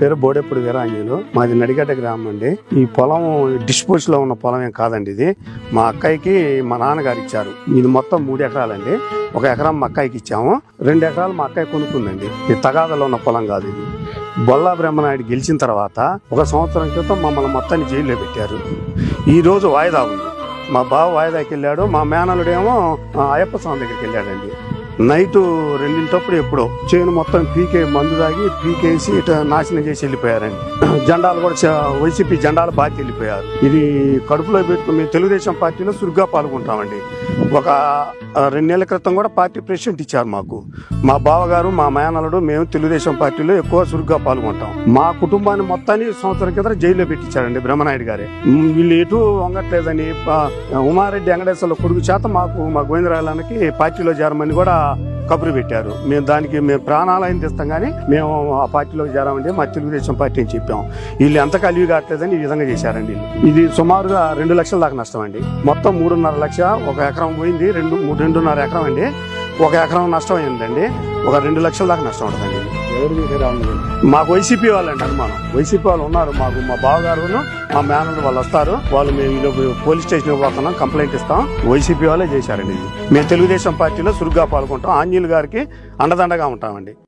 పేరు బోడెప్పుడు వీరాంజలు. మాది నడిగడ్డ గ్రామం అండి. ఈ పొలం డిస్పోజ్ లో ఉన్న పొలం ఏం కాదండి. ఇది మా అక్కయ్యకి మా నాన్నగారు ఇచ్చారు. ఇది మొత్తం 3 ఎకరాలండి. 1 ఎకరం మా అక్కయ్యకి ఇచ్చాము. 2 ఎకరాలు మా అక్కయ్య కొనుక్కుందండి. ఇది తగాదలో ఉన్న పొలం కాదు. ఇది బొల్లా బ్రహ్మనాయుడు గెలిచిన తర్వాత 1 సంవత్సరం క్రితం మమ్మల్ని మొత్తాన్ని జైల్లో పెట్టారు. ఈ రోజు వాయిదా ఉంది. మా బావ వాయిదాకి వెళ్ళాడు. మా మేనలుడేమో అయ్యప్ప స్వామి దగ్గరికి వెళ్ళాడండి. నైట్ 2 ఎప్పుడో చేను మొత్తం పీకే మందు తాగి పీకేసి ఇటు నాశనం చేసి వెళ్ళిపోయారండి. జెండాలు కూడా వైసీపీ జెండాలు బాగా వెళ్ళిపోయారు. ఇది కడుపులో పెట్టుకుని మేము తెలుగుదేశం పార్టీలో చురుగ్గా పాల్గొంటామండి. ఒక 2 నెలల క్రితం కూడా పార్టీ ప్రెసిడెంట్ ఇచ్చారు మాకు. మా బావగారు మా మేనలుడు మేము తెలుగుదేశం పార్టీలో ఎక్కువ చురుగ్గా పాల్గొంటాం. మా కుటుంబాన్ని మొత్తాన్ని సంవత్సరం కింద జైల్లో పెట్టించారండి బ్రహ్మనాయుడు గారే. వీళ్ళు ఎటు వంగట్లేదని ఉమారెడ్డి వెంకటేశ్వర్ల కొడుకు చేత మా గోవిందరాయలకి పార్టీలో చేరమని కూడా కబురు పెట్టారు. మేము ప్రాణాలయం తెస్తాం కానీ మేము ఆ పార్టీలోకి చేరామండి, మా తెలుగుదేశం పార్టీ అని చెప్పాం. వీళ్ళు ఎంత కలివి కావట్లేదని ఈ విధంగా చేశారండి. ఇది సుమారుగా 2 లక్షల దాకా నష్టం అండి. మొత్తం 3.5 లక్ష. 1 ఎకరం పోయింది, 2.5 ఎకరం అండి. 1 ఎకరం నష్టం అయిందండి. ఒక 2 లక్షల దాకా నష్టం ఉంటుందండి. మాకు వైసీపీ వాళ్ళండి అనుమానం. వైసీపీ వాళ్ళు ఉన్నారు మాకు. మా బావగారు మా మేనల్ వాళ్ళు వస్తారు. వాళ్ళు మేము పోలీస్ స్టేషన్ పోతున్నాం, కంప్లైంట్ ఇస్తాం. వైసీపీ వాళ్ళే చేశారండి ఇది. మేము తెలుగుదేశం పార్టీలో చురుగ్గా పాల్గొంటాం. ఆంజనేయులు గారికి అండదండగా ఉంటామండి.